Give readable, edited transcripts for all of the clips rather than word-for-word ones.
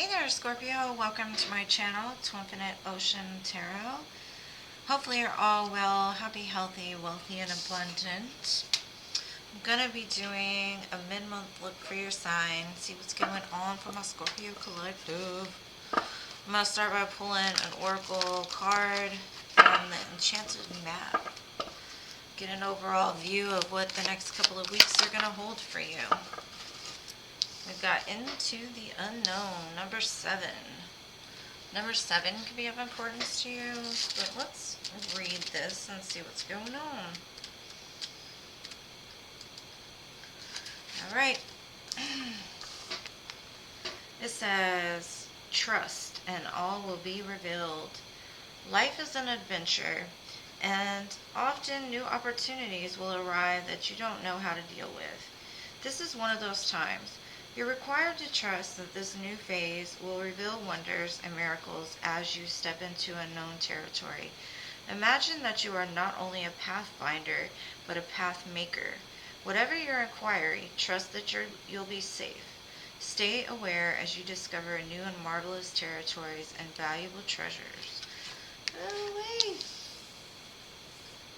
Hey there, Scorpio. Welcome to my channel, T.W.INfiniteocean Tarot. Hopefully you're all well, happy, healthy, wealthy, and abundant. I'm going to be doing a mid-month look for your sign, see what's going on for my Scorpio collective. I'm going to start by pulling an oracle card from the Enchanted Map. Get an overall view of what the next couple of weeks are going to hold for you. We've got Into the Unknown, number 7. Number 7 could be of importance to you, but let's read this and see what's going on. Alright. It says, trust and all will be revealed. Life is an adventure, and often new opportunities will arrive that you don't know how to deal with. This is one of those times. You're required to trust that this new phase will reveal wonders and miracles as you step into unknown territory. Imagine that you are not only a pathfinder, but a path maker. Whatever your inquiry, trust that you'll be safe. Stay aware as you discover new and marvelous territories and valuable treasures. Away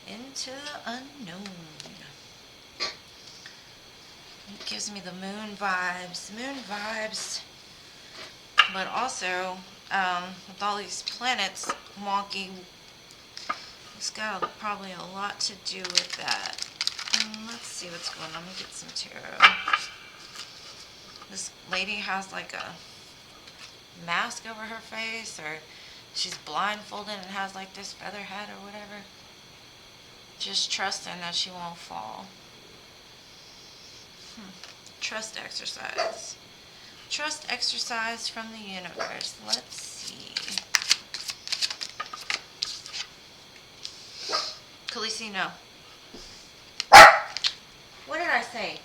into the unknown. It gives me the moon vibes. Moon vibes. But also, with all these planets wonky, it's got probably a lot to do with that. Let's see what's going on. Let me get some tarot. This lady has like a mask over her face, or she's blindfolded and has like this feather hat or whatever. Just trusting that she won't fall. Trust exercise. Trust exercise from the universe. Let's see. Khaleesi, no. What did I say?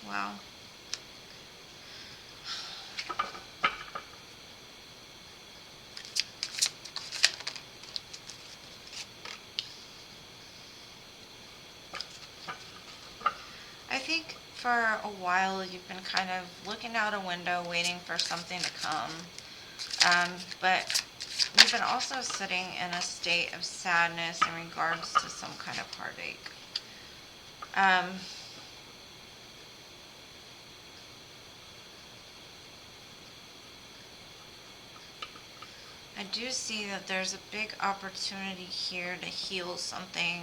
Wow. I think for a while you've been kind of looking out a window waiting for something to come. But you've been also sitting in a state of sadness in regards to some kind of heartache. I do see that there's a big opportunity here to heal something.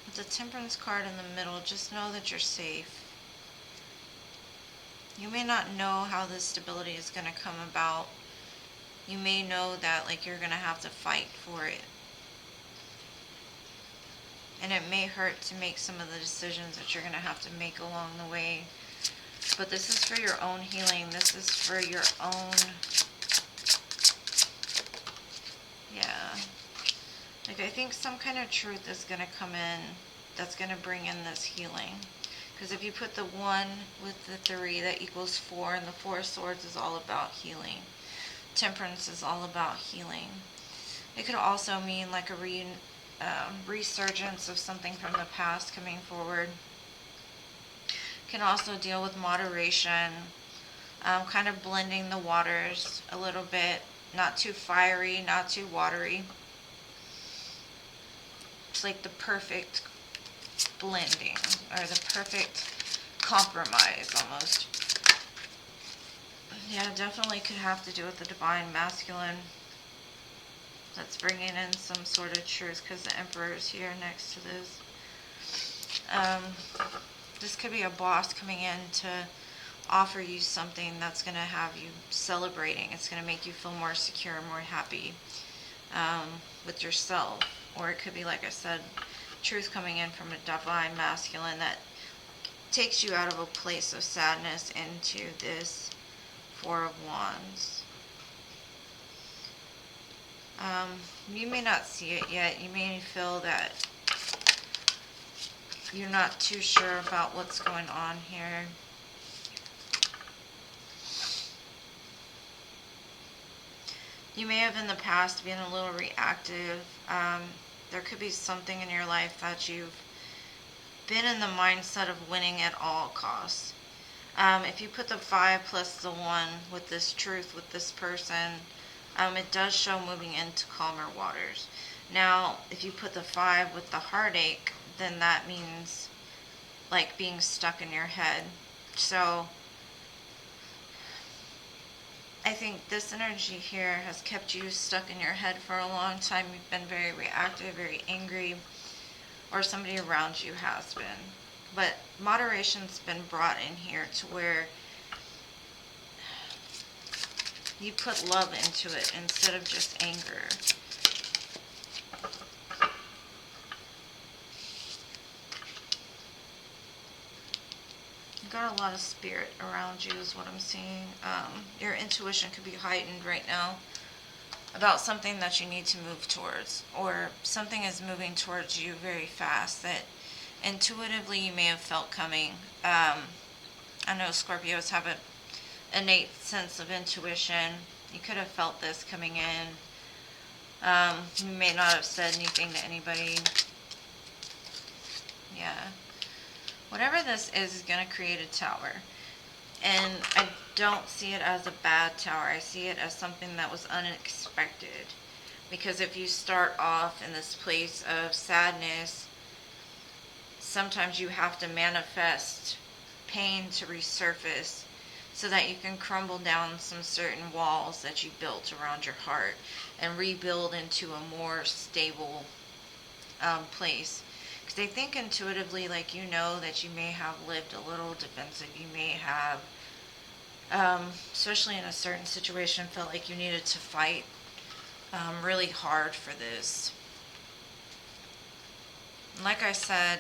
With the Temperance card in the middle, just know that you're safe. You may not know how this stability is going to come about. You may know that like you're going to have to fight for it. And it may hurt to make some of the decisions that you're going to have to make along the way. But this is for your own healing. This is for your own... Yeah. Like, I think some kind of truth is going to come in that's going to bring in this healing. Because if you put the 1 with the 3, that equals 4. And the 4 of Swords is all about healing. Temperance is all about healing. It could also mean like a resurgence of something from the past coming forward. Can also deal with moderation, kind of blending the waters a little bit, not too fiery, not too watery. It's like the perfect blending, or the perfect compromise almost. Yeah, definitely could have to do with the divine masculine. That's bringing in some sort of truth, because the Emperor is here next to this. This could be a boss coming in to offer you something that's going to have you celebrating. It's going to make you feel more secure, more happy with yourself. Or it could be, like I said, truth coming in from a divine masculine that takes you out of a place of sadness into this 4 of Wands. You may not see it yet. You may feel that you're not too sure about what's going on here. You may have in the past been a little reactive. There could be something in your life that you've been in the mindset of winning at all costs. If you put the 5 plus the 1 with this truth, with this person, it does show moving into calmer waters. Now, if you put the 5 with the heartache, then that means like being stuck in your head. So I think this energy here has kept you stuck in your head for a long time. You've been very reactive, very angry, or somebody around you has been. But moderation's been brought in here to where you put love into it instead of just anger. You've got a lot of spirit around you is what I'm seeing. Your intuition could be heightened right now about something that you need to move towards, or something is moving towards you very fast that intuitively you may have felt coming. I know Scorpios have an innate sense of intuition. You could have felt this coming in. You may not have said anything to anybody. Yeah. Whatever this is going to create a tower. And I don't see it as a bad tower. I see it as something that was unexpected. Because if you start off in this place of sadness, sometimes you have to manifest pain to resurface so that you can crumble down some certain walls that you built around your heart and rebuild into a more stable place. Because I think intuitively, like, you know that you may have lived a little defensive. You may have, especially in a certain situation, felt like you needed to fight really hard for this. And like I said,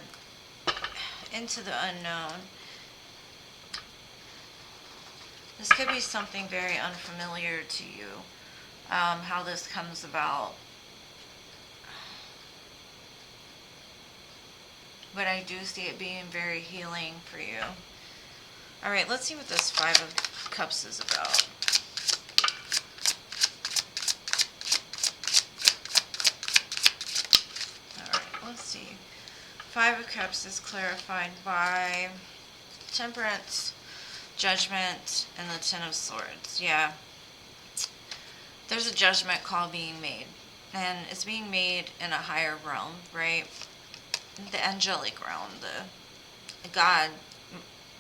into the unknown. This could be something very unfamiliar to you, how this comes about. But I do see it being very healing for you. Alright, let's see what this 5 of Cups is about. Alright, let's see. 5 of Cups is clarified by Temperance, Judgment, and the 10 of Swords. Yeah. There's a judgment call being made. And it's being made in a higher realm, right? The angelic realm, the God.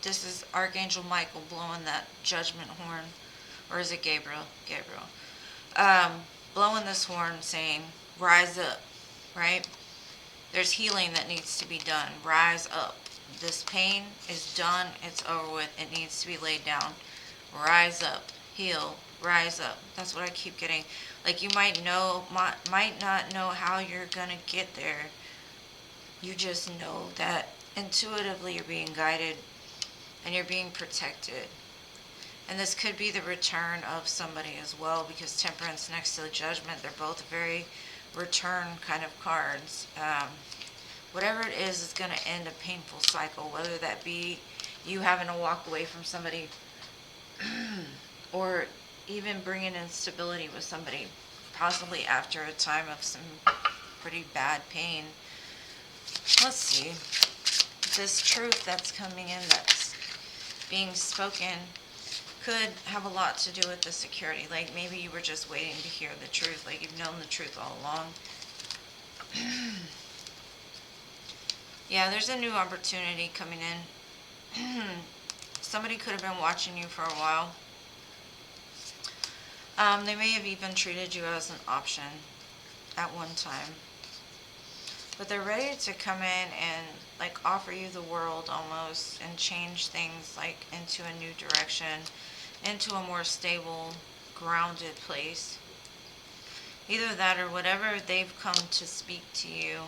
This is Archangel Michael blowing that judgment horn. Or is it Gabriel? Gabriel. Blowing this horn saying, rise up, right? There's healing that needs to be done. Rise up. This pain is done. It's over with. It needs to be laid down. Rise up. Heal. Rise up. That's what I keep getting. Like, you might not know how you're going to get there. You just know that intuitively you're being guided and you're being protected. And this could be the return of somebody as well, because Temperance next to the Judgment, they're both very return kind of cards. Whatever it is going to end a painful cycle, whether that be you having to walk away from somebody or even bringing instability with somebody, possibly after a time of some pretty bad pain. Let's see. This truth that's coming in, that's being spoken, could have a lot to do with the security. Like, maybe you were just waiting to hear the truth. Like, you've known the truth all along. Yeah, there's a new opportunity coming in. Somebody could have been watching you for a while. They may have even treated you as an option at one time. But they're ready to come in and, like, offer you the world almost and change things, like, into a new direction, into a more stable, grounded place. Either that or whatever they've come to speak to you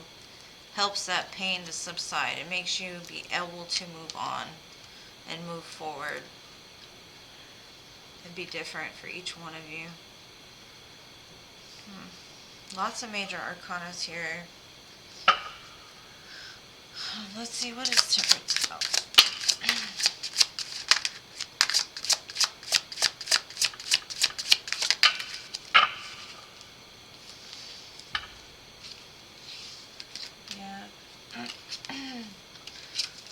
helps that pain to subside. It makes you be able to move on and move forward. It'd be different for each one of you. Lots of major arcanas here. Let's see, what is Temperance about? Yeah.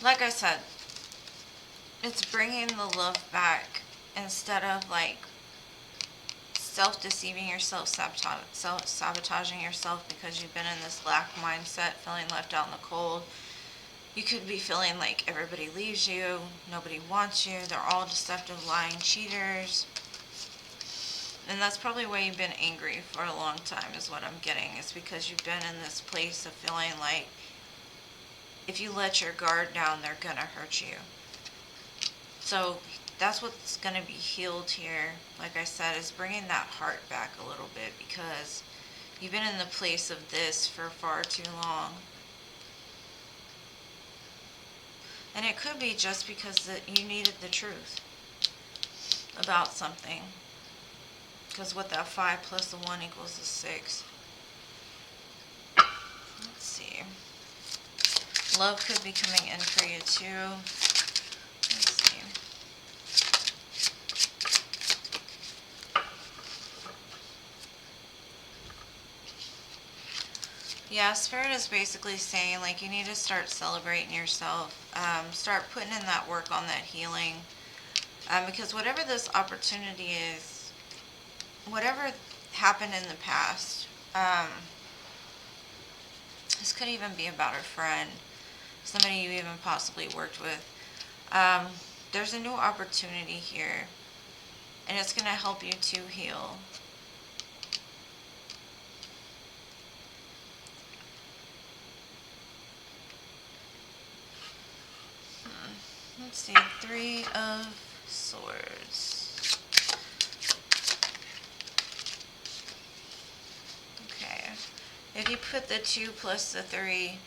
Like I said, it's bringing the love back instead of like self-deceiving yourself, sabotaging yourself because you've been in this lack mindset, feeling left out in the cold. You could be feeling like everybody leaves you, nobody wants you, they're all deceptive, lying cheaters. And that's probably why you've been angry for a long time, is what I'm getting. It's because you've been in this place of feeling like if you let your guard down, they're going to hurt you. So that's what's going to be healed here, like I said, is bringing that heart back a little bit, because you've been in the place of this for far too long. And it could be just because you needed the truth about something. Because with that 5 plus the 1 equals the 6. Let's see. Love could be coming in for you too. Let's see. Yeah, Spirit is basically saying like you need to start celebrating yourself. Start putting in that work on that healing. Because whatever this opportunity is, whatever happened in the past, this could even be about a friend, somebody you even possibly worked with. There's a new opportunity here, and it's going to help you to heal. Let's see, 3 of Swords. Okay, if you put the 2 plus the 3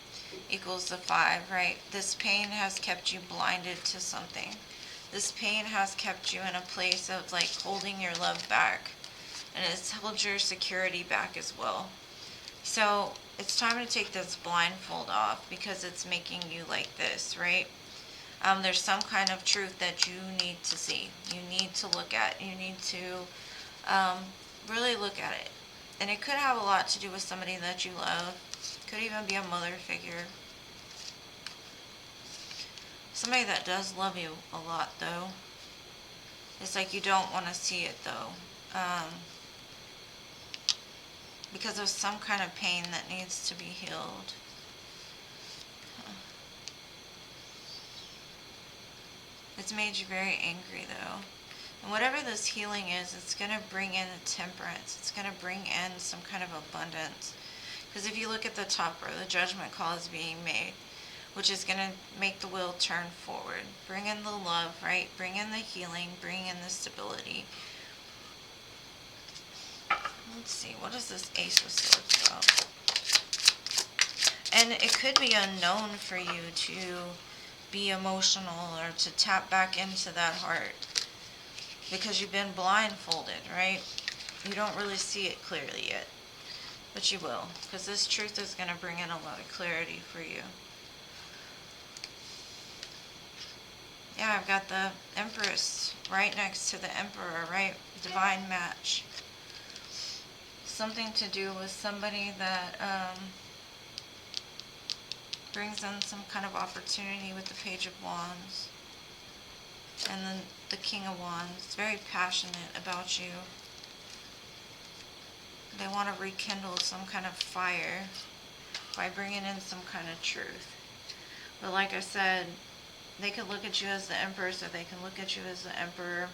equals the 5, right? This pain has kept you blinded to something. This pain has kept you in a place of like holding your love back, and it's held your security back as well. So it's time to take this blindfold off, because it's making you like this, right? There's some kind of truth that you need to see. You need to look at. You need to really look at it. And it could have a lot to do with somebody that you love. Could even be a mother figure. Somebody that does love you a lot, though. It's like you don't want to see it, though. Because of some kind of pain that needs to be healed. It's made you very angry, though. And whatever this healing is, it's going to bring in a temperance. It's going to bring in some kind of abundance. Because if you look at the top row, the judgment call is being made, which is going to make the wheel turn forward. Bring in the love, right? Bring in the healing. Bring in the stability. Let's see, what is this Ace of Swords about? And it could be unknown for you to be emotional or to tap back into that heart, because you've been blindfolded, right? You don't really see it clearly yet, but you will, because this truth is going to bring in a lot of clarity for you. Yeah, I've got the Empress right next to the Emperor, right? Divine match. Something to do with somebody that brings in some kind of opportunity with the Page of Wands. And then the King of Wands, very passionate about you. They want to rekindle some kind of fire by bringing in some kind of truth. But like I said, they could look at you as the Empress, or they can look at you as the Emperor.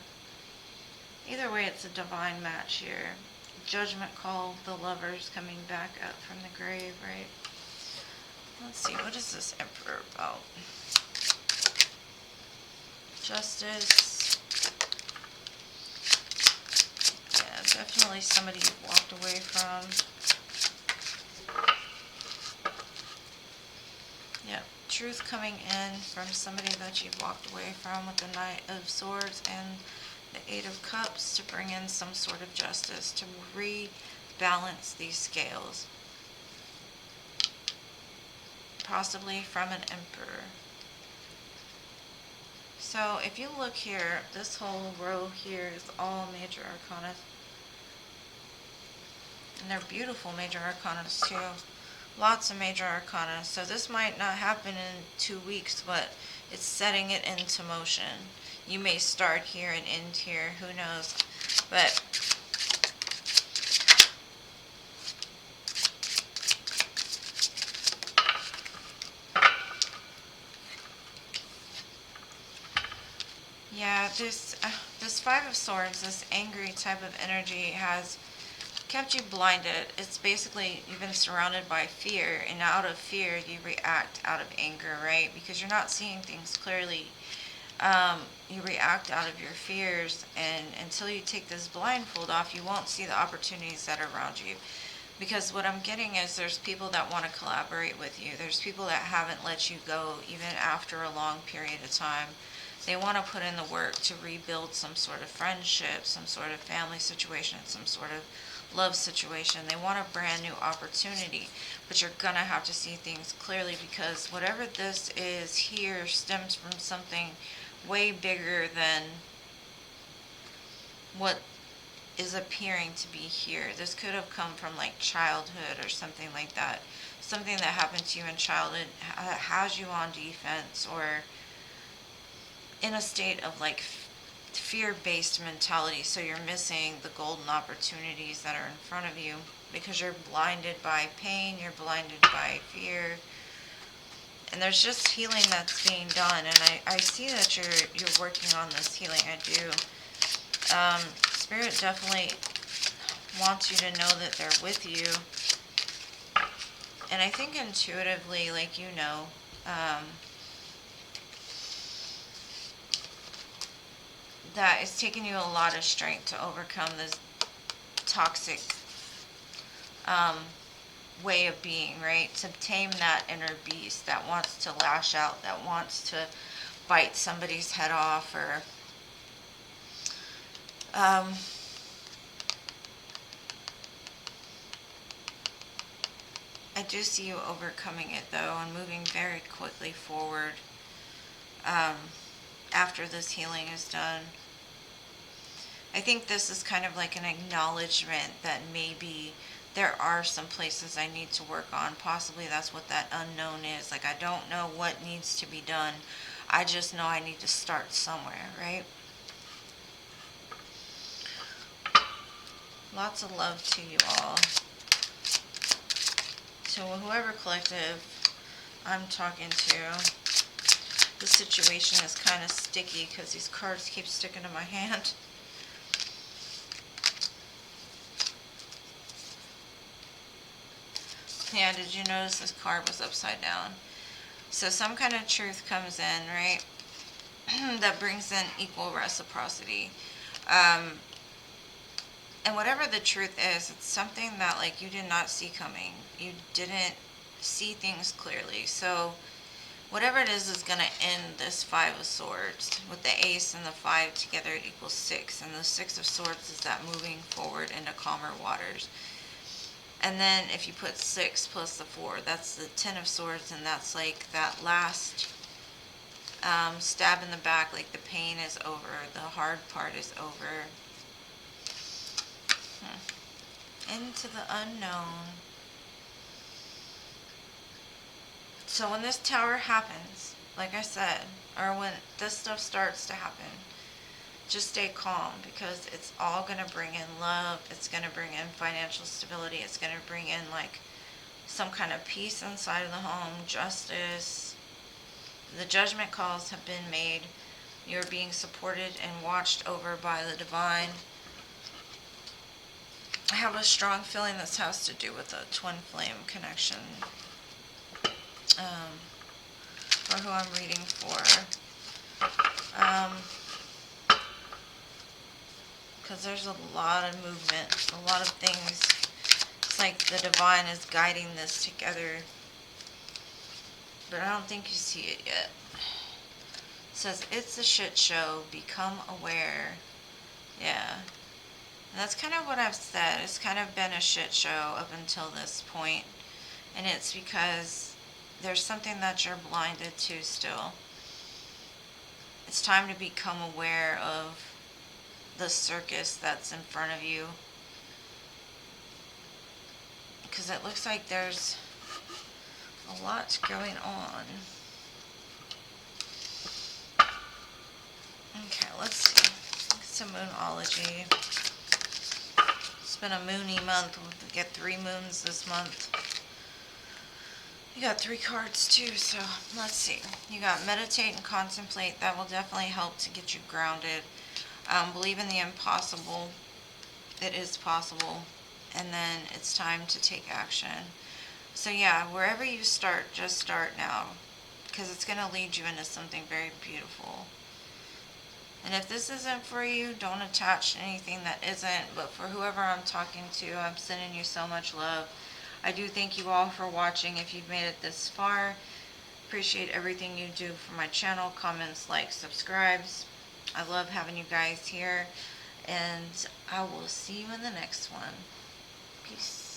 Either way, it's a divine match here. Judgment call, the Lovers coming back up from the grave, right? Let's see, what is this Emperor about? Justice. Yeah, definitely somebody you've walked away from. Yeah, truth coming in from somebody that you've walked away from, with the Knight of Swords and the 8 of Cups, to bring in some sort of justice, to rebalance these scales. possibly from an emperor. So if you look here, this whole row here is all major arcana. And they're beautiful major arcana too. Lots of major arcana. So this might not happen in 2 weeks, but it's setting it into motion. You may start here and end here, who knows. But yeah, this Five of Swords, this angry type of energy has kept you blinded. It's basically you've been surrounded by fear, and out of fear you react out of anger, right? Because you're not seeing things clearly. You react out of your fears, and until you take this blindfold off, you won't see the opportunities that are around you. Because what I'm getting is there's people that want to collaborate with you. There's people that haven't let you go even after a long period of time. They want to put in the work to rebuild some sort of friendship, some sort of family situation, some sort of love situation. They want a brand new opportunity, but you're going to have to see things clearly, because whatever this is here stems from something way bigger than what is appearing to be here. This could have come from like childhood or something like that. Something that happened to you in childhood has you on defense or in a state of like fear-based mentality. So you're missing the golden opportunities that are in front of you because you're blinded by pain, you're blinded by fear. And there's just healing that's being done, and I see that you're working on this healing. I do. Spirit definitely wants you to know that they're with you. And I think intuitively, like that it's taken you a lot of strength to overcome this toxic way of being, right? To tame that inner beast that wants to lash out, that wants to bite somebody's head off, or I do see you overcoming it though and moving very quickly forward after this healing is done. I think this is kind of like an acknowledgement that maybe there are some places I need to work on. Possibly that's what that unknown is. Like, I don't know what needs to be done. I just know I need to start somewhere, right? Lots of love to you all. So whoever collective I'm talking to, the situation is kind of sticky because these cards keep sticking to my hand. Yeah, did you notice this card was upside down? So some kind of truth comes in, right? That brings in equal reciprocity. And whatever the truth is, it's something that like you did not see coming. You didn't see things clearly. So whatever it is going to end this Five of Swords. With the Ace and the 5 together, it equals 6. And the 6 of Swords is that moving forward into calmer waters. And then if you put 6 plus the 4, that's the 10 of Swords, and that's like that last stab in the back, like the pain is over, the hard part is over. Into the unknown. So when this tower happens, like I said, or when this stuff starts to happen, just stay calm, because it's all going to bring in love. It's going to bring in financial stability. It's going to bring in like some kind of peace inside of the home, justice. The judgment calls have been made. You're being supported and watched over by the divine. I have a strong feeling this has to do with the twin flame connection. For who I'm reading for. Because there's a lot of movement, a lot of things. It's like the divine is guiding this together. But I don't think you see it yet. It says, it's a shit show. Become aware. Yeah. And that's kind of what I've said. It's kind of been a shit show up until this point. And it's because there's something that you're blinded to still. It's time to become aware of the circus that's in front of you. Because it looks like there's a lot going on. Okay, let's see. Some moonology. It's been a moony month. We'll get 3 moons this month. You got 3 cards too, so let's see. You got meditate and contemplate. That will definitely help to get you grounded. Believe in the impossible. It is possible. And then it's time to take action. So yeah, wherever you start, just start now. Because it's going to lead you into something very beautiful. And if this isn't for you, don't attach to anything that isn't. But for whoever I'm talking to, I'm sending you so much love. I do thank you all for watching. If you've made it this far, appreciate everything you do for my channel. Comments, likes, subscribes. I love having you guys here. And I will see you in the next one. Peace.